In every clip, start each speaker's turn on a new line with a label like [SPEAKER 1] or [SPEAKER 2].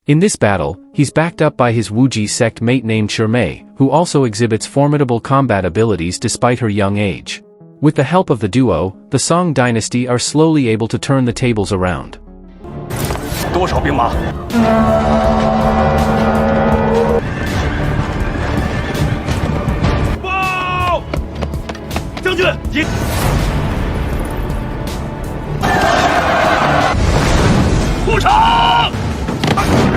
[SPEAKER 1] In this battle, he's backed up by his wuji sect mate named Shirmei, who also exhibits formidable combat abilities despite her young age. With the help of the duo, the Song dynasty are slowly able to turn the tables around.
[SPEAKER 2] 多少兵马？报！将军，迎！护场！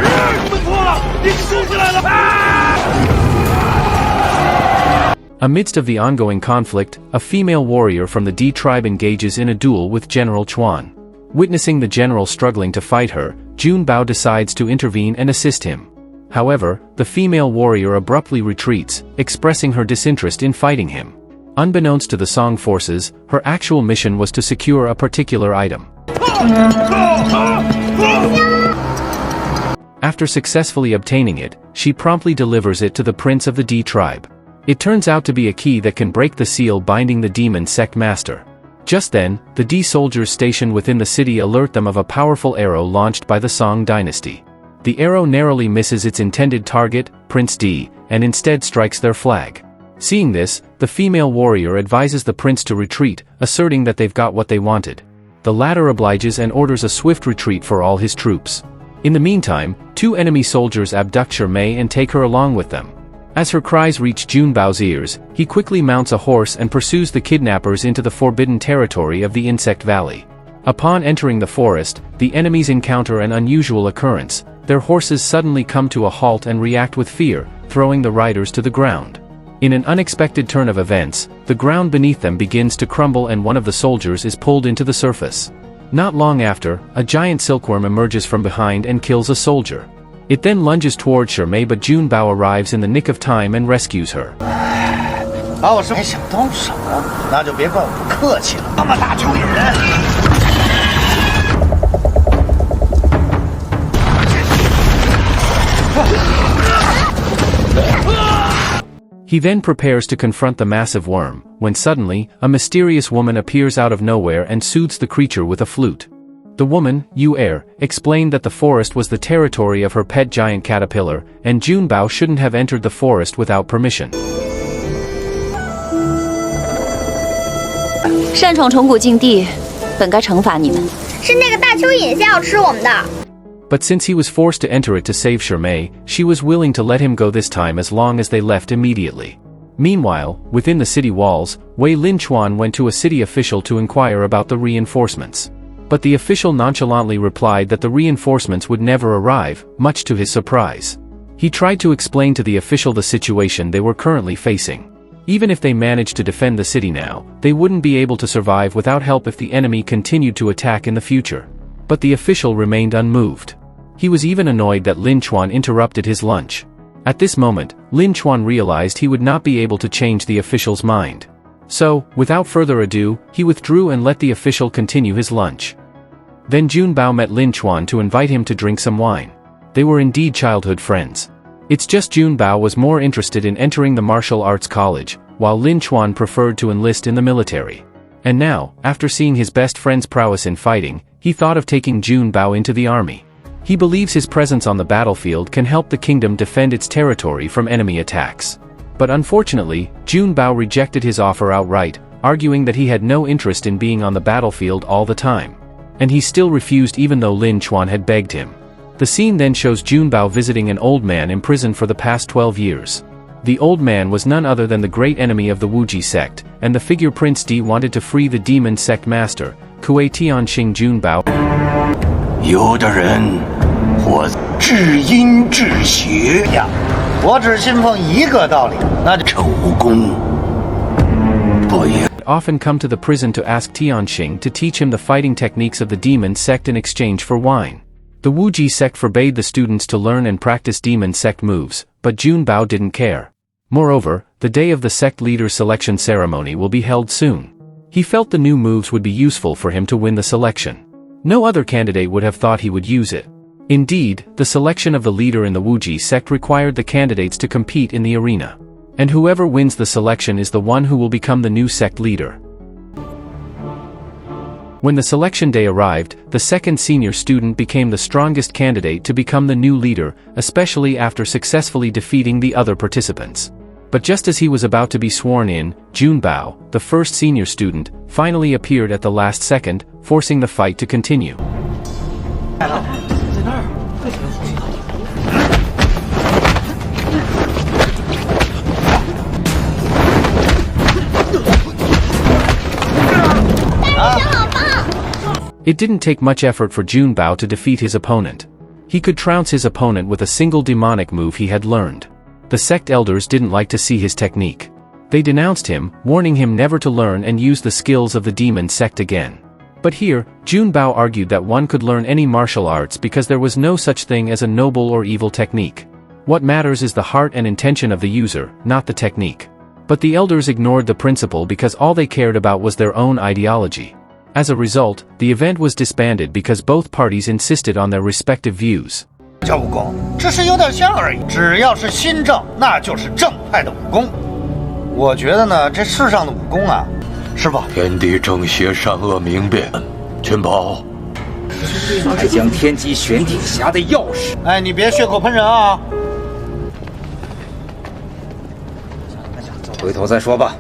[SPEAKER 2] 你们错了，你输起来了！
[SPEAKER 1] Amidst of the ongoing conflict, a female warrior from the D tribe engages in a duel with General Chuan. Witnessing the general struggling to fight her, Jun Bao decides to intervene and assist him. However, the female warrior abruptly retreats, expressing her disinterest in fighting him. Unbeknownst to the Song forces, her actual mission was to secure a particular item. After successfully obtaining it, she promptly delivers it to the prince of the D tribe. It turns out to be a key that can break the seal binding the demon sect master. Just then, the D soldiers stationed within the city alert them of a powerful arrow launched by the Song dynasty. The arrow narrowly misses its intended target, Prince D, and instead strikes their flag. Seeing this, the female warrior advises the prince to retreat, asserting that they've got what they wanted. The latter obliges and orders a swift retreat for all his troops. In the meantime, two enemy soldiers abduct Shirmei and take her along with them. As her cries reach Jun Bao's ears, he quickly mounts a horse and pursues the kidnappers into the forbidden territory of the Insect Valley. Upon entering the forest, the enemies encounter an unusual occurrence. Their horses suddenly come to a halt and react with fear, throwing the riders to the ground. In an unexpected turn of events, the ground beneath them begins to crumble and one of the soldiers is pulled into the surface. Not long after, a giant silkworm emerges from behind and kills a soldier. It then lunges toward Shirmei, but Jun Bao arrives in the nick of time and rescues her. He then prepares to confront the massive worm, when suddenly, a mysterious woman appears out of nowhere and soothes the creature with a flute. The woman, Uair, explained that the forest was the territory of her pet giant caterpillar, and Jun Bao shouldn't have entered the forest without permission.
[SPEAKER 3] 擅闯虫谷禁地，本该惩罚你们。
[SPEAKER 4] 是那个大蚯蚓先要吃我们的。
[SPEAKER 1] But since he was forced to enter it to save Shirmei, she was willing to let him go this time as long as they left immediately. Meanwhile, within the city walls, Wei Linchuan went to a city official to inquire about the reinforcements. But the official nonchalantly replied that the reinforcements would never arrive, much to his surprise. He tried to explain to the official the situation they were currently facing. Even if they managed to defend the city now, they wouldn't be able to survive without help if the enemy continued to attack in the future. But the official remained unmoved. He was even annoyed that Lin Chuan interrupted his lunch. At this moment, Lin Chuan realized he would not be able to change the official's mind. So, without further ado, he withdrew and let the official continue his lunch. Then Jun Bao met Lin Chuan to invite him to drink some wine. They were indeed childhood friends. It's just Jun Bao was more interested in entering the martial arts college, while Lin Chuan preferred to enlist in the military. And now, after seeing his best friend's prowess in fighting, he thought of taking Jun Bao into the army. He believes his presence on the battlefield can help the kingdom defend its territory from enemy attacks. But unfortunately, Jun Bao rejected his offer outright, arguing that he had no interest in being on the battlefield all the time. And he still refused even though Lin Chuan had begged him. The scene then shows Jun Bao visiting an old man imprisoned for the past 12 years. The old man was none other than the great enemy of the Wuji sect, and the figure Prince D wanted to free the demon sect master, Kuei Tianxing Jun Bao.
[SPEAKER 2] 有的人或至阴至邪呀，
[SPEAKER 5] 我只信奉一个道理，那就
[SPEAKER 2] 丑功不也。
[SPEAKER 1] Often come to the prison to ask Tianxing to teach him the fighting techniques of the demon sect in exchange for wine. The Wuji sect forbade the students to learn and practice demon sect moves, but Jun Bao didn't care. Moreover, the day of the sect leader selection ceremony will be held soon. He felt the new moves would be useful for him to win the selection. No other candidate would have thought he would use it. Indeed, the selection of the leader in the Wuji sect required the candidates to compete in the arena. And whoever wins the selection is the one who will become the new sect leader. When the selection day arrived, the second senior student became the strongest candidate to become the new leader, especially after successfully defeating the other participants. But just as he was about to be sworn in, Junbao, the first senior student, finally appeared at the last second, forcing the fight to continue. It didn't take much effort for Junbao to defeat his opponent. He could trounce his opponent with a single demonic move he had learned. The sect elders didn't like to see his technique. They denounced him, warning him never to learn and use the skills of the demon sect again. But here, Junbao argued that one could learn any martial arts because there was no such thing as a noble or evil technique. What matters is the heart and intention of the user, not the technique. But the elders ignored the principle because all they cared about was their own ideology. As a result, the event was disbanded because both parties insisted on their respective views.
[SPEAKER 5] 叫武功，只是有点像而已。只要是心正，那就是正派的武功。我觉得呢，这世上的武功啊，师傅，
[SPEAKER 2] 天地正邪，善恶明辨。群宝，
[SPEAKER 6] 还将天机玄鼎匣的钥匙。
[SPEAKER 5] 哎，你别血口喷人啊！
[SPEAKER 6] 回头再说吧。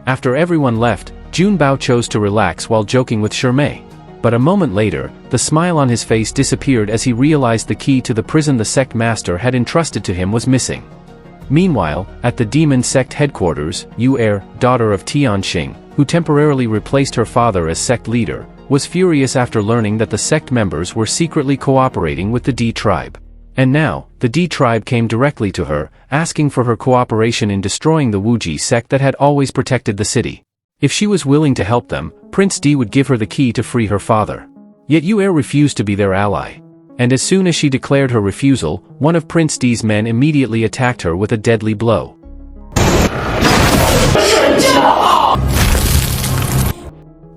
[SPEAKER 1] After everyone left, Junbao chose to relax while joking with Shermei. But a moment later, the smile on his face disappeared as he realized the key to the prison the sect master had entrusted to him was missing. Meanwhile, at the demon sect headquarters, Uair, daughter of Tianxing, who temporarily replaced her father as sect leader, was furious after learning that the sect members were secretly cooperating with the D tribe. And now, the D tribe came directly to her, asking for her cooperation in destroying the wuji sect that had always protected the city. If she was willing to help them, Prince D would give her the key to free her father. Yet Uair refused to be their ally. And as soon as she declared her refusal, one of Prince D's men immediately attacked her with a deadly blow.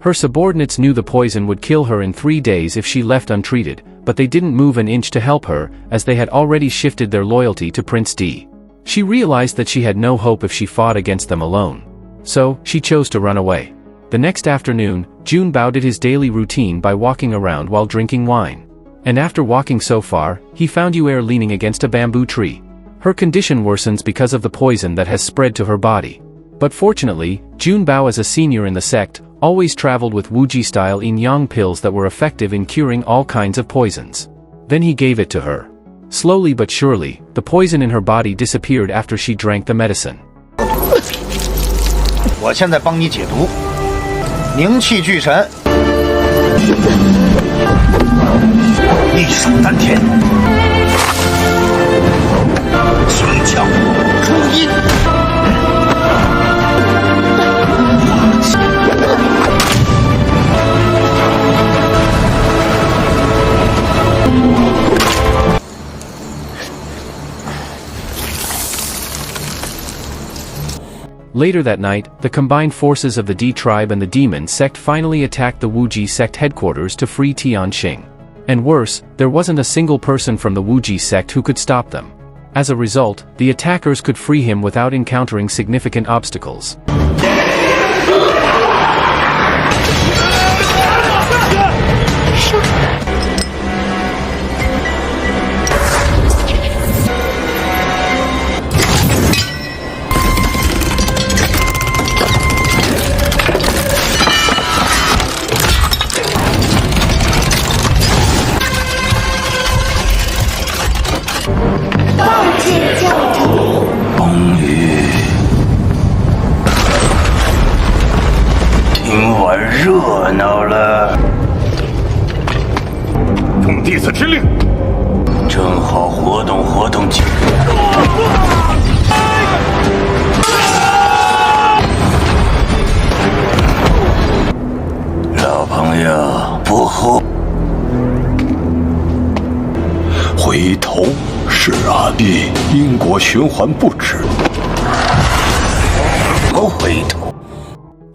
[SPEAKER 1] Her subordinates knew the poison would kill her in 3 days if she left untreated, but they didn't move an inch to help her, as they had already shifted their loyalty to Prince D. She realized that she had no hope if she fought against them alone. So, she chose to run away. The next afternoon, Junbao did his daily routine by walking around while drinking wine. And after walking so far, he found Uair leaning against a bamboo tree. Her condition worsens because of the poison that has spread to her body. But fortunately, Junbao as a senior in the sect, always traveled with wuji-style yin-yang pills that were effective in curing all kinds of poisons. Then he gave it to her. Slowly but surely, the poison in her body disappeared after she drank the medicine.
[SPEAKER 5] 我现在帮你解毒，凝气聚神，一手丹田，胸窍出阴。
[SPEAKER 1] Later that night, the combined forces of the D tribe and the demon sect finally attacked the wuji sect headquarters to free Tianxing. And worse, there wasn't a single person from the wuji sect who could stop them. As a result, the attackers could free him without encountering significant obstacles.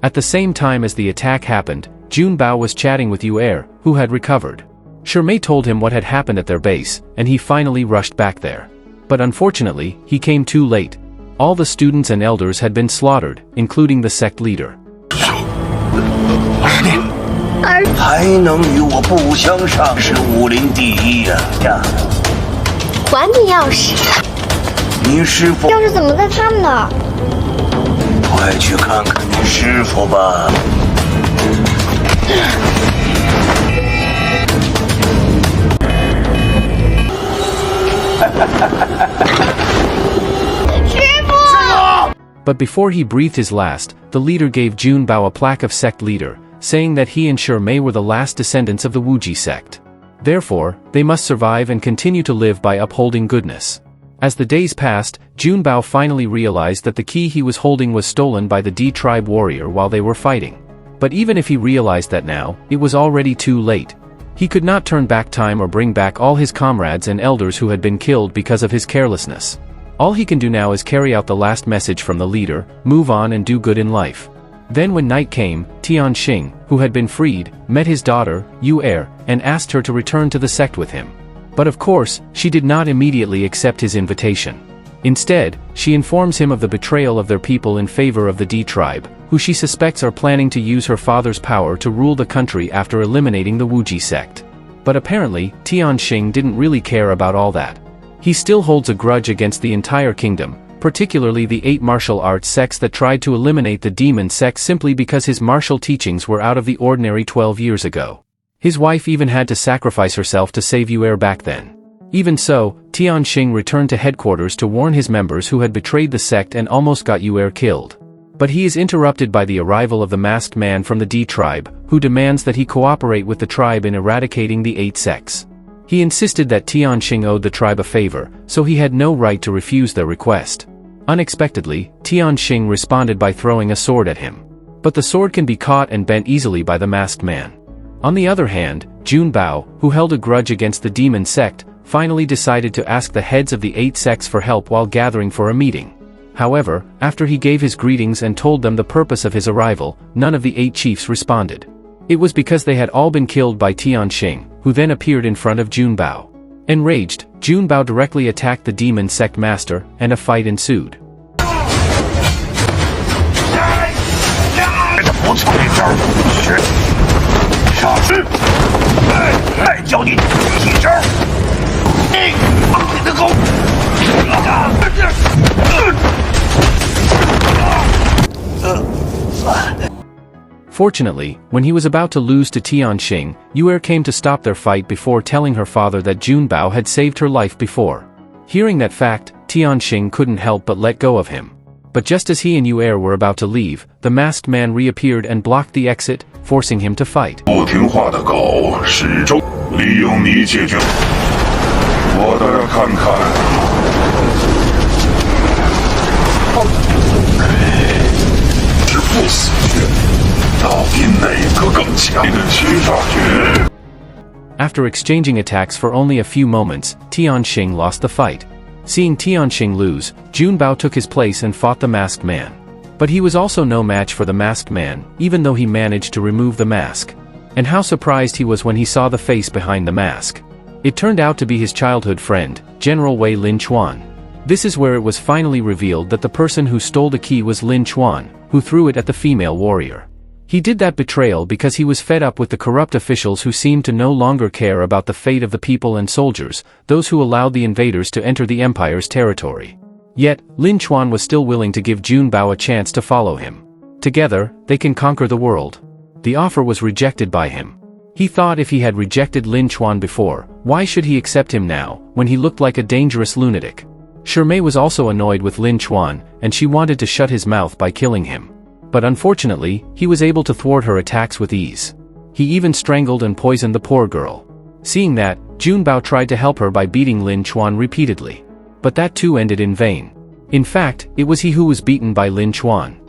[SPEAKER 1] At the same time as the attack happened, Junbao was chatting with Uair, who had recovered. Shermei told him what had happened at their base, and he finally rushed back there. But unfortunately, he came too late. All the students and elders had been slaughtered, including the sect leader.
[SPEAKER 2] 还能与我不相上是武林第一呀！
[SPEAKER 4] 还你钥匙，
[SPEAKER 2] 你师傅
[SPEAKER 4] 钥匙怎么在他们那儿？
[SPEAKER 2] 快去看看你师傅吧。
[SPEAKER 1] But before he breathed his last, the leader gave Junbao a plaque of sect leader, saying that he and Mei were the last descendants of the Wuji sect. Therefore, they must survive and continue to live by upholding goodness. As the days passed, Junbao finally realized that the key he was holding was stolen by the D tribe warrior while they were fighting. But even if he realized that now, it was already too late. He could not turn back time or bring back all his comrades and elders who had been killed because of his carelessness. All he can do now is carry out the last message from the leader, move on and do good in life. Then when night came, Tianxing, who had been freed, met his daughter, Uair, and asked her to return to the sect with him. But of course, she did not immediately accept his invitation. Instead, she informs him of the betrayal of their people in favor of the D tribe, who she suspects are planning to use her father's power to rule the country after eliminating the Wuji sect. But apparently, Tianxing didn't really care about all that. He still holds a grudge against the entire kingdom, particularly the 8 martial arts sects that tried to eliminate the demon sect simply because his martial teachings were out of the ordinary 12 years ago. His wife even had to sacrifice herself to save Uair back then. Even so, Tianxing returned to headquarters to warn his members who had betrayed the sect and almost got Uair killed. But he is interrupted by the arrival of the masked man from the D tribe, who demands that he cooperate with the tribe in eradicating the 8 sects. He insisted that Tianxing owed the tribe a favor, so he had no right to refuse their request. Unexpectedly, Tianxing responded by throwing a sword at him. But the sword can be caught and bent easily by the masked man. On the other hand, Junbao, who held a grudge against the demon sect, finally decided to ask the heads of the 8 sects for help while gathering for a meeting. However, after he gave his greetings and told them the purpose of his arrival, none of the 8 chiefs responded. It was because they had all been killed by Tianxing, who then appeared in front of Junbao. Enraged, Junbao directly attacked the demon sect master, and a fight ensued. Fortunately, when he was about to lose to Tianxing, Uair came to stop their fight before telling her father that Junbao had saved her life before. Hearing that fact, Tianxing couldn't help but let go of him. But just as he and Uair were about to leave, the masked man reappeared and blocked the exit, forcing him to fight. After exchanging attacks for only a few moments, Tianxing lost the fight. Seeing Tianxing lose, Junbao took his place and fought the masked man. But he was also no match for the masked man, even though he managed to remove the mask. And how surprised he was when he saw the face behind the mask. It turned out to be his childhood friend, General Wei Lin Chuan. This is where it was finally revealed that the person who stole the key was Lin Chuan, who threw it at the female warrior. He did that betrayal because he was fed up with the corrupt officials who seemed to no longer care about the fate of the people and soldiers, those who allowed the invaders to enter the empire's territory. Yet, Lin Chuan was still willing to give Junbao a chance to follow him. Together, they can conquer the world. The offer was rejected by him. He thought if he had rejected Lin Chuan before, why should he accept him now, when he looked like a dangerous lunatic? Mei was also annoyed with Lin Chuan, and she wanted to shut his mouth by killing him. But unfortunately, he was able to thwart her attacks with ease. He even strangled and poisoned the poor girl. Seeing that, Junbao tried to help her by beating Lin Chuan repeatedly. But that too ended in vain. In fact, it was he who was beaten by Lin Chuan.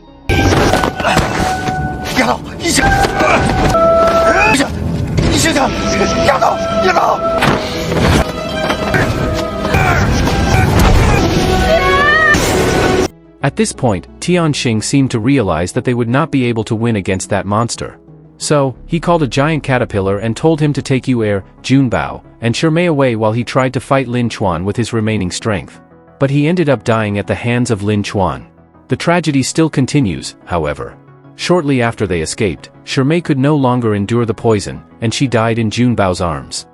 [SPEAKER 1] At this point, Tianxing seemed to realize that they would not be able to win against that monster. So, he called a giant caterpillar and told him to take Uair, Junbao, and Mei away while he tried to fight Lin Chuan with his remaining strength. But he ended up dying at the hands of Lin Chuan. The tragedy still continues, however. Shortly after they escaped, Shermei could no longer endure the poison, and she died in Junbao's arms.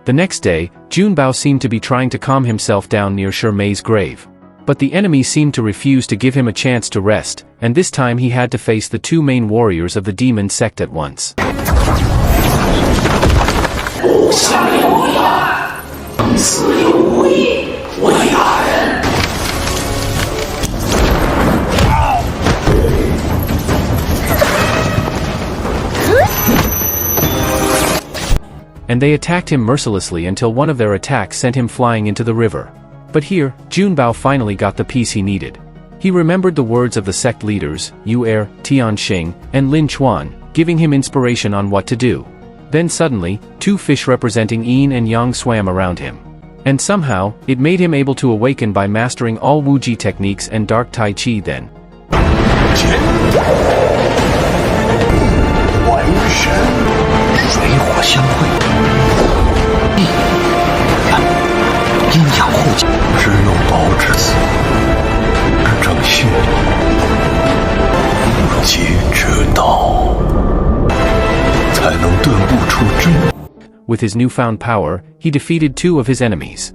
[SPEAKER 1] The next day, Junbao seemed to be trying to calm himself down near Shermei's grave. But the enemy seemed to refuse to give him a chance to rest, and this time he had to face the two main warriors of the demon sect at once. And they attacked him mercilessly until one of their attacks sent him flying into the river. But here, Junbao finally got the peace he needed. He remembered the words of the sect leaders, Uair, Tianxing, and Lin Chuan, giving him inspiration on what to do. Then suddenly, two fish representing yin and yang swam around him. And somehow, it made him able to awaken by mastering all wuji techniques and dark tai chi then. With his newfound power, he defeated two of his enemies.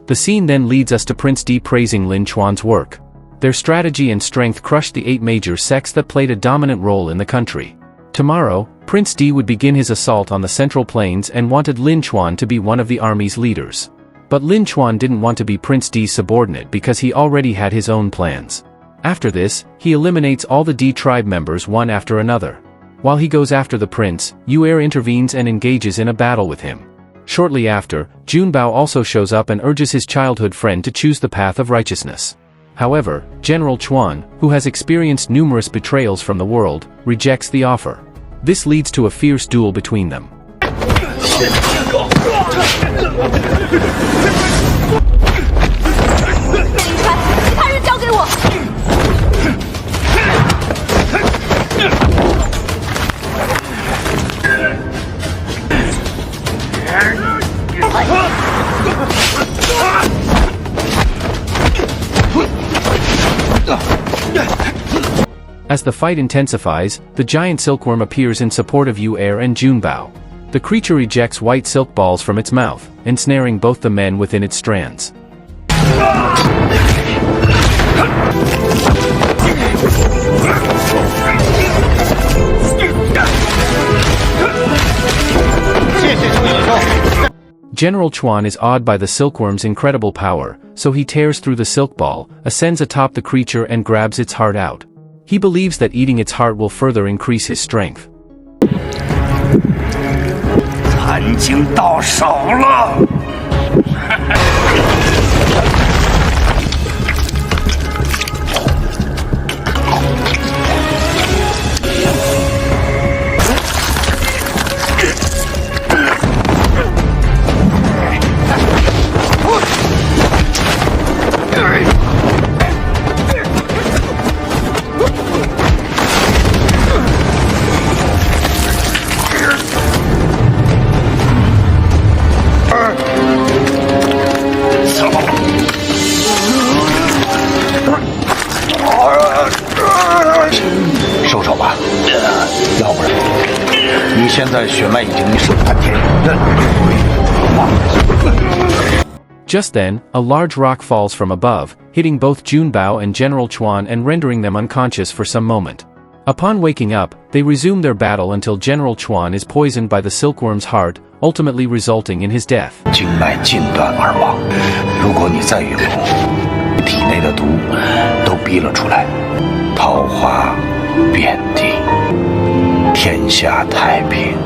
[SPEAKER 1] The scene then leads us to Prince D praising Lin Chuan's work. Their strategy and strength crushed the 8 major sects that played a dominant role in the country. Tomorrow, Prince D would begin his assault on the Central Plains and wanted Lin Chuan to be one of the army's leaders. But Lin Chuan didn't want to be Prince D's subordinate because he already had his own plans. After this, he eliminates all the D tribe members one after another. While he goes after the prince, Uair intervenes and engages in a battle with him. Shortly after, Junbao also shows up and urges his childhood friend to choose the path of righteousness. However, General Chuan, who has experienced numerous betrayals from the world, rejects the offer. This leads to a fierce duel between them. As the fight intensifies, the giant silkworm appears in support of Uair and Junbao. The creature ejects white silk balls from its mouth, ensnaring both the men within its strands. General Chuan is awed by the silkworm's incredible power, so he tears through the silk ball, ascends atop the creature and grabs its heart out. He believes that eating its heart will further increase his strength. Just then, a large rock falls from above, hitting both Junbao and General Chuan and rendering them unconscious for some moment. Upon waking up, they resume their battle until General Chuan is poisoned by the silkworm's heart, ultimately resulting in his death.
[SPEAKER 2] 经脉尽断而亡。如果你再越空，体内的毒都逼了出来，桃花遍地，天下太平。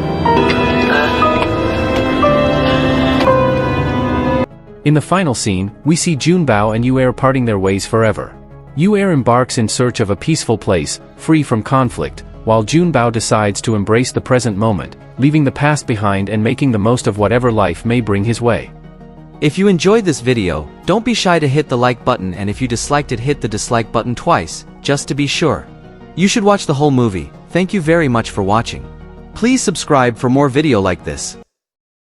[SPEAKER 1] In the final scene, we see Junbao and Uair parting their ways forever. Uair embarks in search of a peaceful place, free from conflict, while Junbao decides to embrace the present moment, leaving the past behind and making the most of whatever life may bring his way.
[SPEAKER 7] If you enjoyed this video, don't be shy to hit the like button, and if you disliked it, hit the dislike button twice, just to be sure. You should watch the whole movie. Thank you very much for watching. Please subscribe for more video like this.